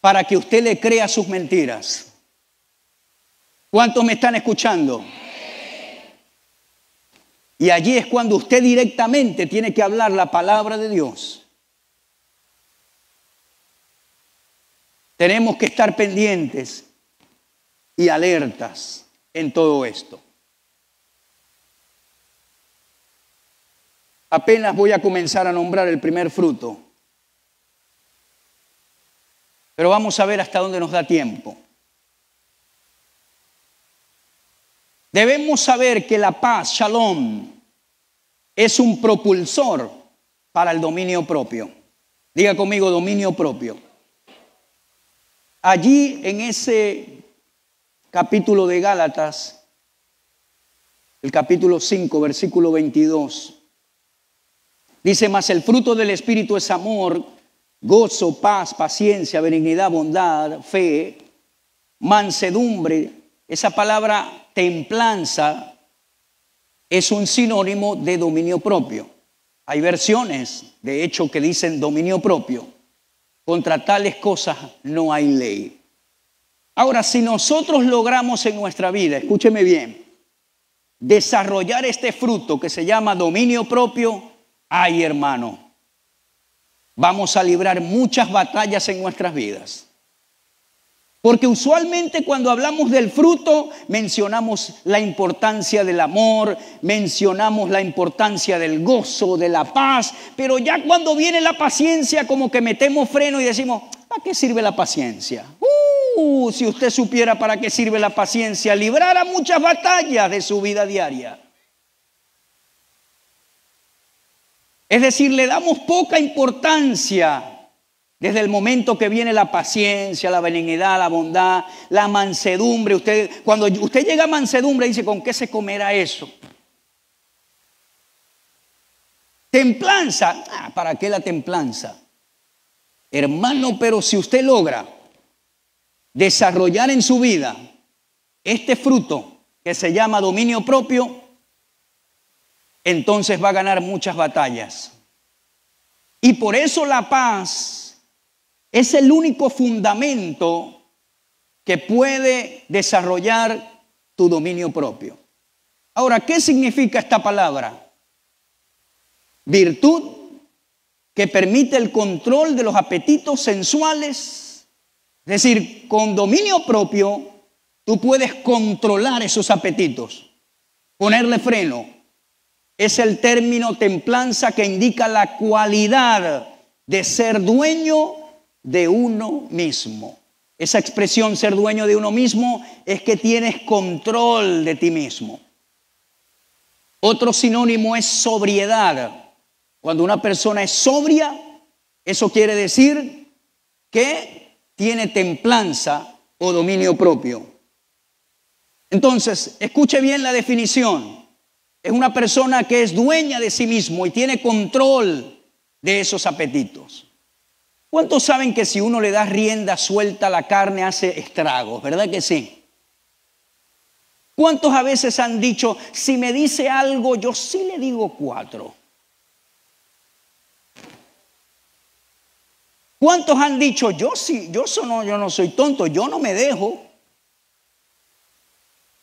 para que usted le crea sus mentiras. ¿Cuántos me están escuchando? Y allí es cuando usted directamente tiene que hablar la palabra de Dios. Tenemos que estar pendientes y alertas en todo esto. Apenas voy a comenzar a nombrar el primer fruto. Pero vamos a ver hasta dónde nos da tiempo. Debemos saber que la paz, Shalom, es un propulsor para el dominio propio. Diga conmigo, dominio propio. Allí en ese capítulo de Gálatas, el capítulo 5, versículo 22, dice, mas el fruto del Espíritu es amor, gozo, paz, paciencia, benignidad, bondad, fe, mansedumbre. Esa palabra templanza es un sinónimo de dominio propio. Hay versiones, de hecho, que dicen dominio propio. Contra tales cosas no hay ley. Ahora, si nosotros logramos en nuestra vida, escúcheme bien, desarrollar este fruto que se llama dominio propio, ay, hermano, vamos a librar muchas batallas en nuestras vidas. Porque usualmente cuando hablamos del fruto, mencionamos la importancia del amor, mencionamos la importancia del gozo, de la paz, pero ya cuando viene la paciencia, como que metemos freno y decimos, ¿para qué sirve la paciencia? Si usted supiera para qué sirve la paciencia, librara muchas batallas de su vida diaria. Es decir, le damos poca importancia desde el momento que viene la paciencia, la benignidad, la bondad, la mansedumbre. Cuando usted llega a mansedumbre, dice, ¿con qué se comerá eso? Templanza. ¿Para qué la templanza? Hermano, pero si usted logra desarrollar en su vida este fruto que se llama dominio propio, entonces va a ganar muchas batallas. Y por eso la paz es el único fundamento que puede desarrollar tu dominio propio. Ahora, ¿qué significa esta palabra? Virtud que permite el control de los apetitos sensuales. Es decir, con dominio propio, tú puedes controlar esos apetitos, ponerle freno. Es el término templanza que indica la cualidad de ser dueño de uno mismo. Esa expresión ser dueño de uno mismo es que tienes control de ti mismo. Otro sinónimo es sobriedad. Cuando una persona es sobria, eso quiere decir que tiene templanza o dominio propio. Entonces, escuche bien la definición. Es una persona que es dueña de sí mismo y tiene control de esos apetitos. ¿Cuántos saben que si uno le da rienda suelta a la carne hace estragos? ¿Verdad que sí? ¿Cuántos a veces han dicho, si me dice algo, yo sí le digo 4? ¿Cuántos han dicho, yo no soy tonto, yo no me dejo?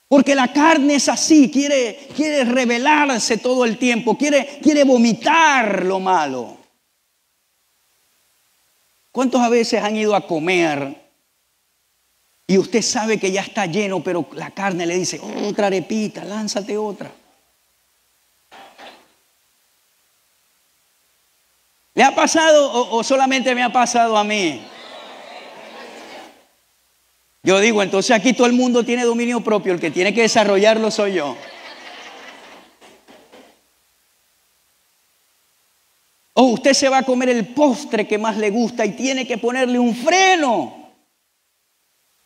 Porque la carne es así, quiere rebelarse todo el tiempo, quiere vomitar lo malo. ¿Cuántos a veces han ido a comer y usted sabe que ya está lleno, pero la carne le dice, otra arepita, lánzate otra? ¿Le ha pasado o solamente me ha pasado a mí? Yo digo, entonces aquí todo el mundo tiene dominio propio, el que tiene que desarrollarlo soy yo. O usted se va a comer el postre que más le gusta y tiene que ponerle un freno.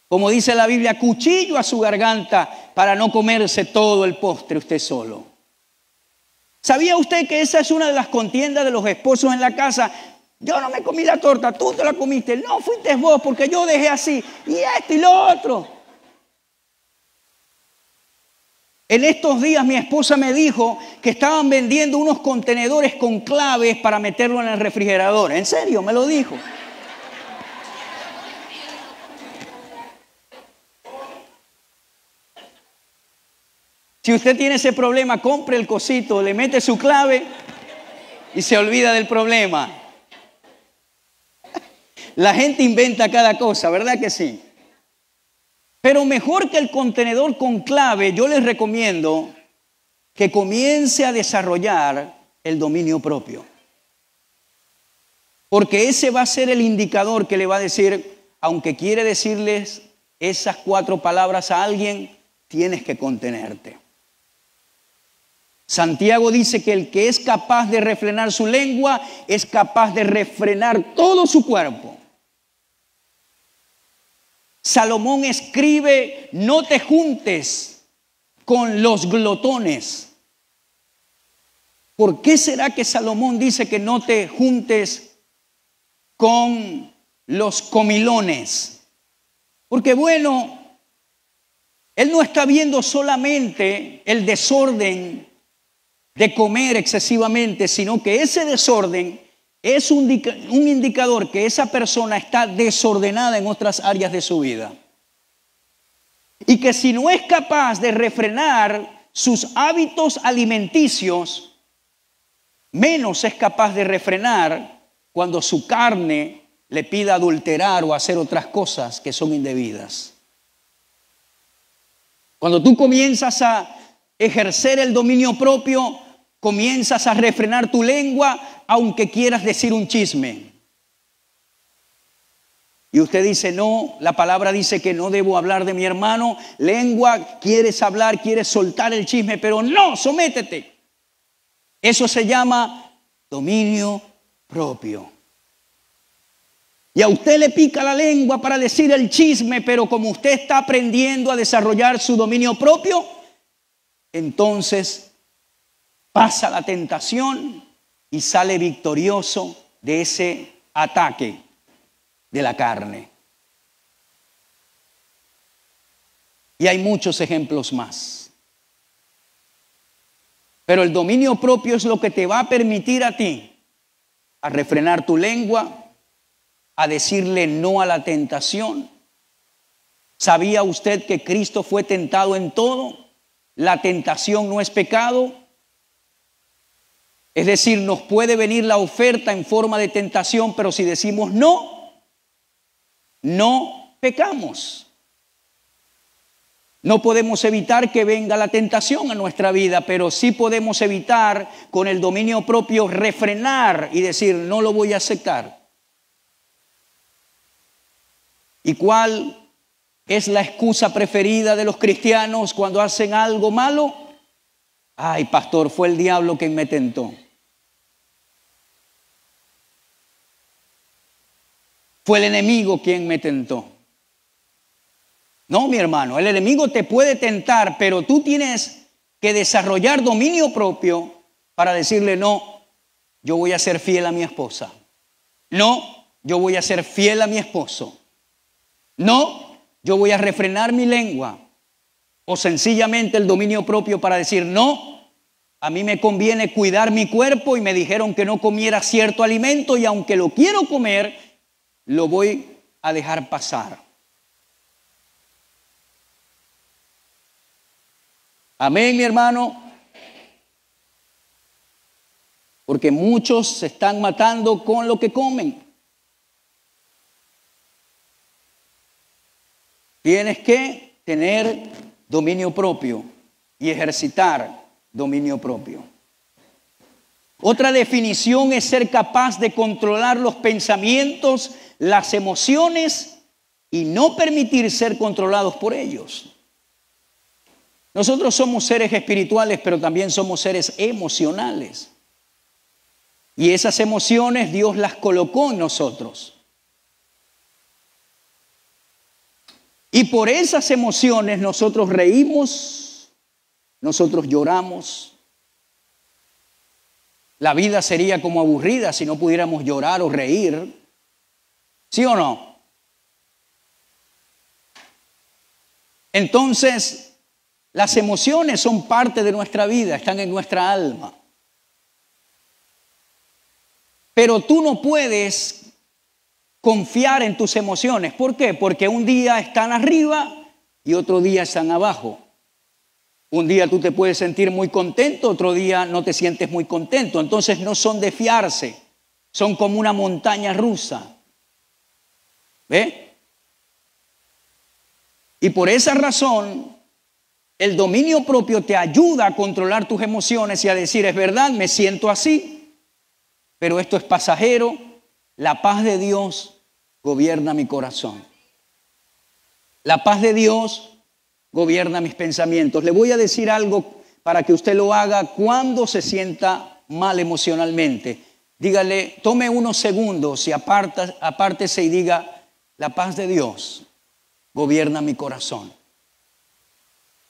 Como dice la Biblia, cuchillo a su garganta para no comerse todo el postre usted solo. ¿Sabía usted que esa es una de las contiendas de los esposos en la casa? Yo no me comí la torta, tú te la comiste. No, fuiste vos porque yo dejé así. Y esto y lo otro. En estos días mi esposa me dijo que estaban vendiendo unos contenedores con claves para meterlo en el refrigerador. En serio, me lo dijo. Si usted tiene ese problema, compre el cosito, le mete su clave y se olvida del problema. La gente inventa cada cosa, ¿verdad que sí? Pero mejor que el contenedor con clave, yo les recomiendo que comience a desarrollar el dominio propio. Porque ese va a ser el indicador que le va a decir, aunque quiere decirles esas 4 palabras a alguien, tienes que contenerte. Santiago dice que el que es capaz de refrenar su lengua es capaz de refrenar todo su cuerpo. Salomón escribe, no te juntes con los glotones. ¿Por qué será que Salomón dice que no te juntes con los comilones? Porque bueno, él no está viendo solamente el desorden de comer excesivamente, sino que ese desorden es un indicador que esa persona está desordenada en otras áreas de su vida. Y que si no es capaz de refrenar sus hábitos alimenticios, menos es capaz de refrenar cuando su carne le pida adulterar o hacer otras cosas que son indebidas. Cuando tú comienzas a ejercer el dominio propio, comienzas a refrenar tu lengua, aunque quieras decir un chisme. Y usted dice, no, la palabra dice que no debo hablar de mi hermano. Lengua, quieres hablar, quieres soltar el chisme, pero no, sométete. Eso se llama dominio propio. Y a usted le pica la lengua para decir el chisme, pero como usted está aprendiendo a desarrollar su dominio propio, entonces pasa la tentación y sale victorioso de ese ataque de la carne. Y hay muchos ejemplos más. Pero el dominio propio es lo que te va a permitir a ti a refrenar tu lengua, a decirle no a la tentación. ¿Sabía usted que Cristo fue tentado en todo? La tentación no es pecado. Es decir, nos puede venir la oferta en forma de tentación, pero si decimos no, no pecamos. No podemos evitar que venga la tentación a nuestra vida, pero sí podemos evitar con el dominio propio refrenar y decir no lo voy a aceptar. ¿Y cuál es la excusa preferida de los cristianos cuando hacen algo malo? Ay, pastor, fue el diablo quien me tentó. Fue el enemigo quien me tentó. No, mi hermano, el enemigo te puede tentar, pero tú tienes que desarrollar dominio propio para decirle no, yo voy a ser fiel a mi esposa. No, yo voy a ser fiel a mi esposo. No, yo voy a refrenar mi lengua. O sencillamente el dominio propio para decir, no, a mí me conviene cuidar mi cuerpo y me dijeron que no comiera cierto alimento y aunque lo quiero comer, lo voy a dejar pasar. Amén, mi hermano. Porque muchos se están matando con lo que comen. Tienes que tener dominio propio y ejercitar dominio propio. Otra definición es ser capaz de controlar los pensamientos, las emociones y no permitir ser controlados por ellos. Nosotros somos seres espirituales, pero también somos seres emocionales. Y esas emociones Dios las colocó en nosotros. Y por esas emociones nosotros reímos, nosotros lloramos. La vida sería como aburrida si no pudiéramos llorar o reír. ¿Sí o no? Entonces, las emociones son parte de nuestra vida, están en nuestra alma. Pero tú no puedes confiar en tus emociones. ¿Por qué? Porque un día están arriba y otro día están abajo. Un día tú te puedes sentir muy contento, otro día no te sientes muy contento. Entonces no son de fiarse, son como una montaña rusa. ¿Ve? Y por esa razón, el dominio propio te ayuda a controlar tus emociones y a decir, es verdad, me siento así, pero esto es pasajero. La paz de Dios gobierna mi corazón. La paz de Dios gobierna mis pensamientos. Le voy a decir algo para que usted lo haga cuando se sienta mal emocionalmente. Dígale, tome unos segundos y apártese y diga, la paz de Dios gobierna mi corazón.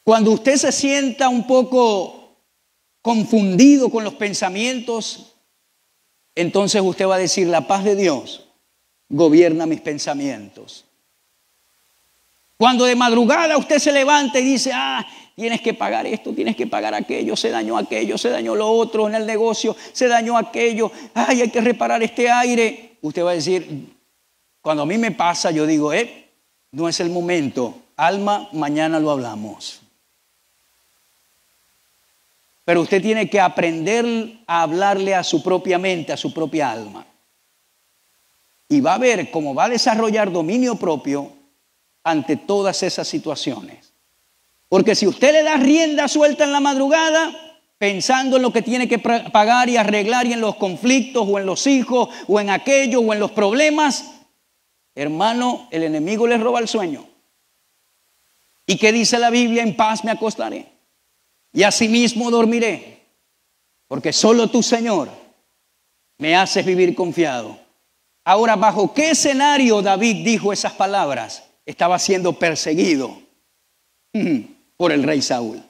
Cuando usted se sienta un poco confundido con los pensamientos, entonces usted va a decir, la paz de Dios gobierna mis pensamientos. Cuando de madrugada usted se levanta y dice, tienes que pagar esto, tienes que pagar aquello, se dañó lo otro en el negocio, se dañó aquello, hay que reparar este aire. Usted va a decir, cuando a mí me pasa, yo digo, no es el momento, alma, mañana lo hablamos. Pero usted tiene que aprender a hablarle a su propia mente, a su propia alma. Y va a ver cómo va a desarrollar dominio propio ante todas esas situaciones. Porque si usted le da rienda suelta en la madrugada, pensando en lo que tiene que pagar y arreglar y en los conflictos o en los hijos o en aquello o en los problemas, hermano, el enemigo le roba el sueño. ¿Y qué dice la Biblia? En paz me acostaré y asimismo dormiré, porque solo tú, Señor, me haces vivir confiado. Ahora, ¿bajo qué escenario David dijo esas palabras? Estaba siendo perseguido por el rey Saúl.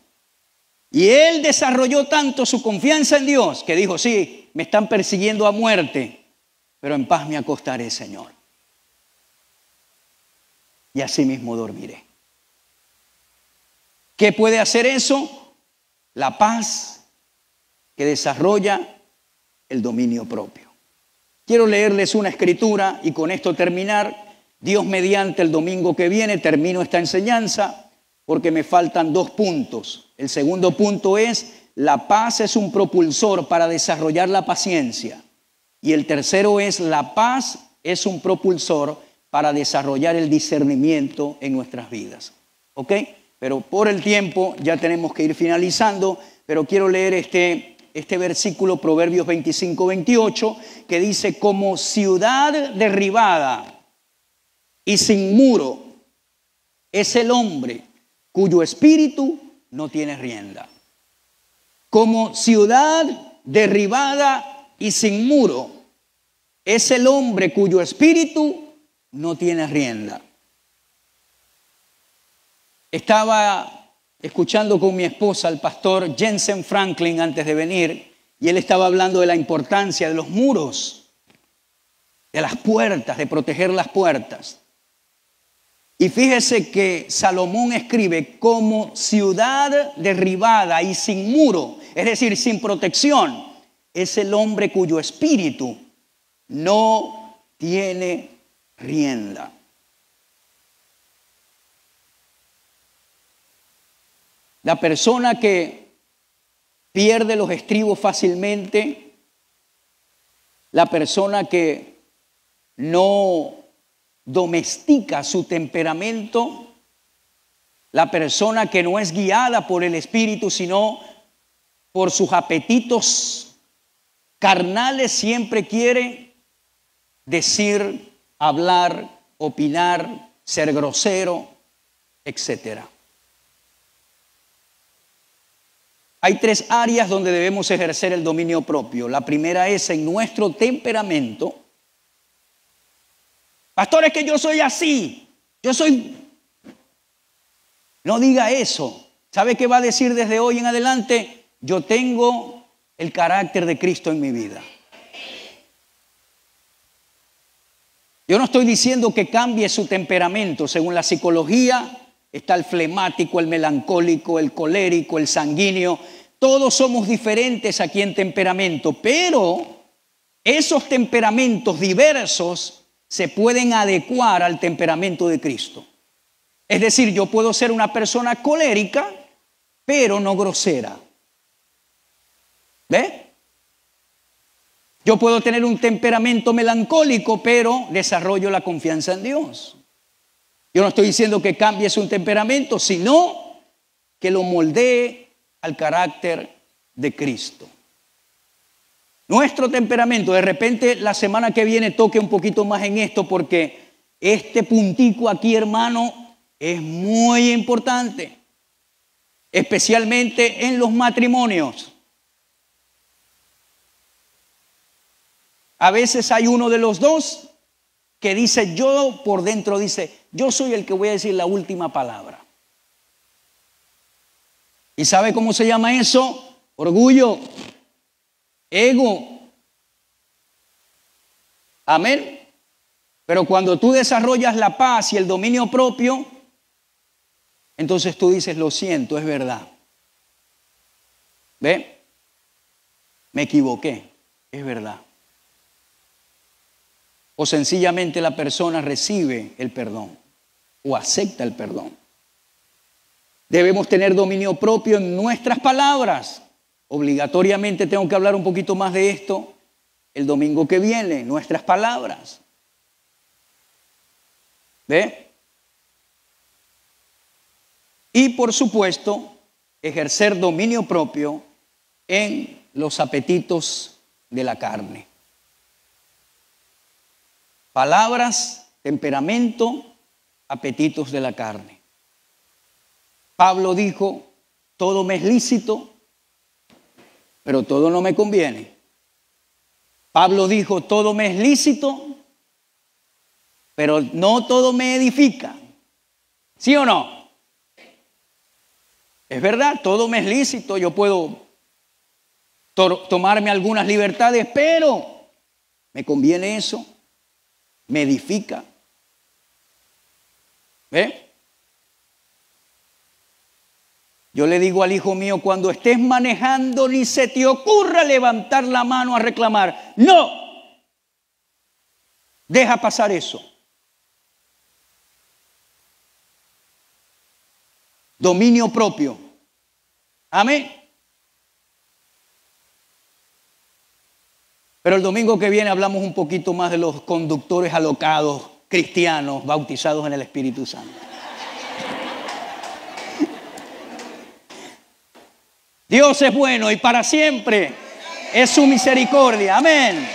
Y él desarrolló tanto su confianza en Dios que dijo, sí, me están persiguiendo a muerte, pero en paz me acostaré, Señor. Y así mismo dormiré. ¿Qué puede hacer eso? La paz que desarrolla el dominio propio. Quiero leerles una escritura y con esto terminar. Dios mediante, el domingo que viene termino esta enseñanza porque me faltan 2 puntos. El segundo punto es, la paz es un propulsor para desarrollar la paciencia. Y el tercero es, la paz es un propulsor para desarrollar el discernimiento en nuestras vidas. ¿Ok? Pero por el tiempo ya tenemos que ir finalizando, pero quiero leer este versículo, Proverbios 25-28, que dice, como ciudad derribada y sin muro es el hombre cuyo espíritu no tiene rienda. Como ciudad derribada y sin muro es el hombre cuyo espíritu no tiene rienda. Estaba escuchando con mi esposa al pastor Jensen Franklin antes de venir y él estaba hablando de la importancia de los muros. de las puertas, de proteger las puertas. Y fíjese que Salomón escribe como ciudad derribada y sin muro, es decir, sin protección, es el hombre cuyo espíritu no tiene rienda. La persona que pierde los estribos fácilmente, la persona que no domestica su temperamento, la persona que no es guiada por el Espíritu, sino por sus apetitos carnales, siempre quiere decir, hablar, opinar, ser grosero, etc. Hay 3 áreas donde debemos ejercer el dominio propio. La primera es en nuestro temperamento. Pastor, es que yo soy así. No diga eso. ¿Sabe qué va a decir desde hoy en adelante? Yo tengo el carácter de Cristo en mi vida. Yo no estoy diciendo que cambie su temperamento. Según la psicología, está el flemático, el melancólico, el colérico, el sanguíneo. Todos somos diferentes aquí en temperamento, pero esos temperamentos diversos se pueden adecuar al temperamento de Cristo. Es decir, yo puedo ser una persona colérica, pero no grosera. ¿Ve? Yo puedo tener un temperamento melancólico, pero desarrollo la confianza en Dios. Yo no estoy diciendo que cambie su temperamento, sino que lo moldee al carácter de Cristo. Nuestro temperamento, de repente la semana que viene toque un poquito más en esto, porque este puntico aquí, hermano, es muy importante, especialmente en los matrimonios. A veces hay uno de los dos que dice, yo por dentro dice, yo soy el que voy a decir la última palabra. ¿Y sabe cómo se llama eso? Orgullo, ego. Amén. Pero cuando tú desarrollas la paz y el dominio propio, entonces tú dices, lo siento, es verdad. ¿Ve? Me equivoqué, es verdad. O sencillamente la persona recibe el perdón o acepta el perdón. Debemos tener dominio propio en nuestras palabras. Obligatoriamente tengo que hablar un poquito más de esto el domingo que viene, nuestras palabras. ¿Ve? Y por supuesto, ejercer dominio propio en los apetitos de la carne. Palabras, temperamento, apetitos de la carne. Pablo dijo, todo me es lícito, pero todo no me conviene. Pablo dijo, todo me es lícito, pero no todo me edifica. ¿Sí o no? Es verdad, todo me es lícito, yo puedo tomarme algunas libertades, pero ¿me conviene eso? ¿Me edifica? ¿Ve? Yo le digo al hijo mío, cuando estés manejando, ni se te ocurra levantar la mano a reclamar. No. Deja pasar eso. Dominio propio. Amén. Pero el domingo que viene hablamos un poquito más de los conductores alocados cristianos bautizados en el Espíritu Santo. Dios es bueno y para siempre es su misericordia. Amén.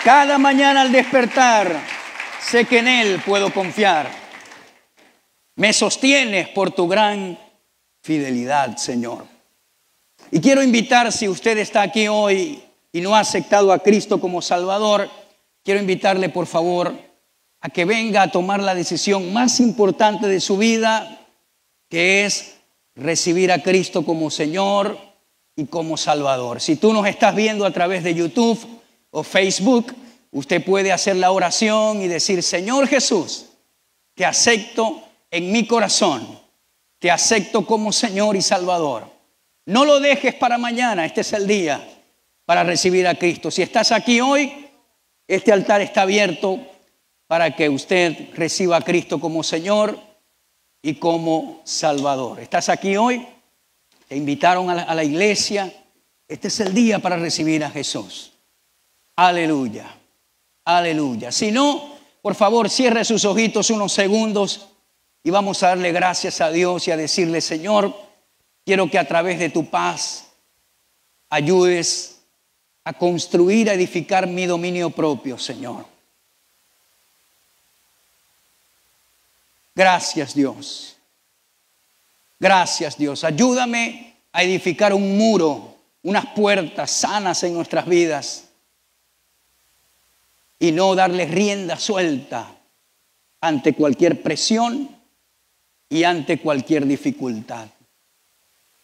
Cada mañana al despertar, sé que en Él puedo confiar. Me sostienes por tu gran fidelidad, Señor. Y quiero invitar, si usted está aquí hoy y no ha aceptado a Cristo como Salvador, quiero invitarle, por favor, a que venga a tomar la decisión más importante de su vida, que es recibir a Cristo como Señor y como Salvador. Si tú nos estás viendo a través de YouTube o Facebook, usted puede hacer la oración y decir: Señor Jesús, te acepto en mi corazón, te acepto como Señor y Salvador. No lo dejes para mañana, este es el día para recibir a Cristo. Si estás aquí hoy, este altar está abierto para que usted reciba a Cristo como Señor y como Salvador. ¿Estás aquí hoy? Te invitaron a la iglesia. Este es el día para recibir a Jesús. Aleluya, aleluya. Si no, por favor, cierre sus ojitos unos segundos y vamos a darle gracias a Dios y a decirle: Señor, quiero que a través de tu paz ayudes a construir, a edificar mi dominio propio, Señor. Gracias, Dios. Gracias, Dios. Ayúdame a edificar un muro, unas puertas sanas en nuestras vidas y no darle rienda suelta ante cualquier presión y ante cualquier dificultad,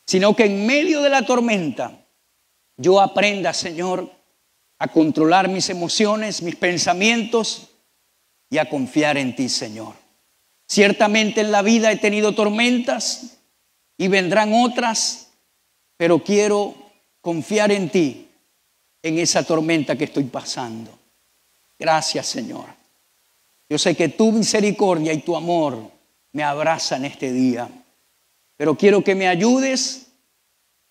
sino que en medio de la tormenta yo aprenda, Señor, a controlar mis emociones, mis pensamientos y a confiar en ti, Señor. Ciertamente en la vida he tenido tormentas y vendrán otras, pero quiero confiar en ti, en esa tormenta que estoy pasando. Gracias, Señor. Yo sé que tu misericordia y tu amor me abrazan este día, pero quiero que me ayudes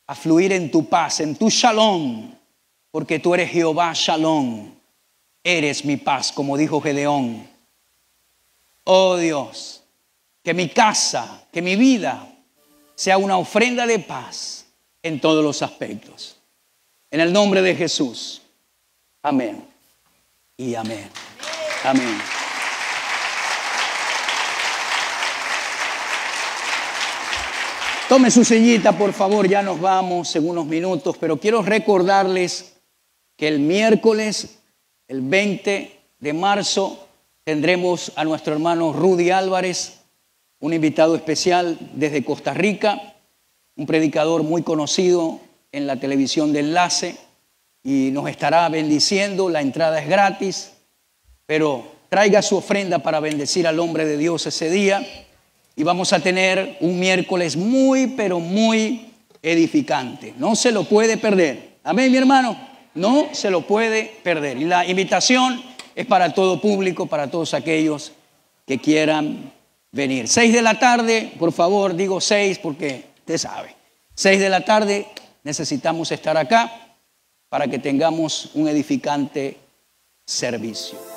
a fluir en tu paz, en tu shalom, porque tú eres Jehová Shalom, eres mi paz, como dijo Gedeón. Oh Dios, que mi casa, que mi vida sea una ofrenda de paz en todos los aspectos. En el nombre de Jesús. Amén y amén. Amén. Tome su sillita, por favor, ya nos vamos en unos minutos, pero quiero recordarles que el miércoles, el 20 de marzo, tendremos a nuestro hermano Rudy Álvarez, un invitado especial desde Costa Rica, un predicador muy conocido en la televisión de Enlace, y nos estará bendiciendo. La entrada es gratis, pero traiga su ofrenda para bendecir al hombre de Dios ese día. Y vamos a tener un miércoles muy, pero muy edificante. No se lo puede perder. Amén, mi hermano. No se lo puede perder. Y la invitación es para todo público, para todos aquellos que quieran venir. 6 de la tarde, por favor, digo 6 porque usted sabe. 6 de la tarde necesitamos estar acá para que tengamos un edificante servicio.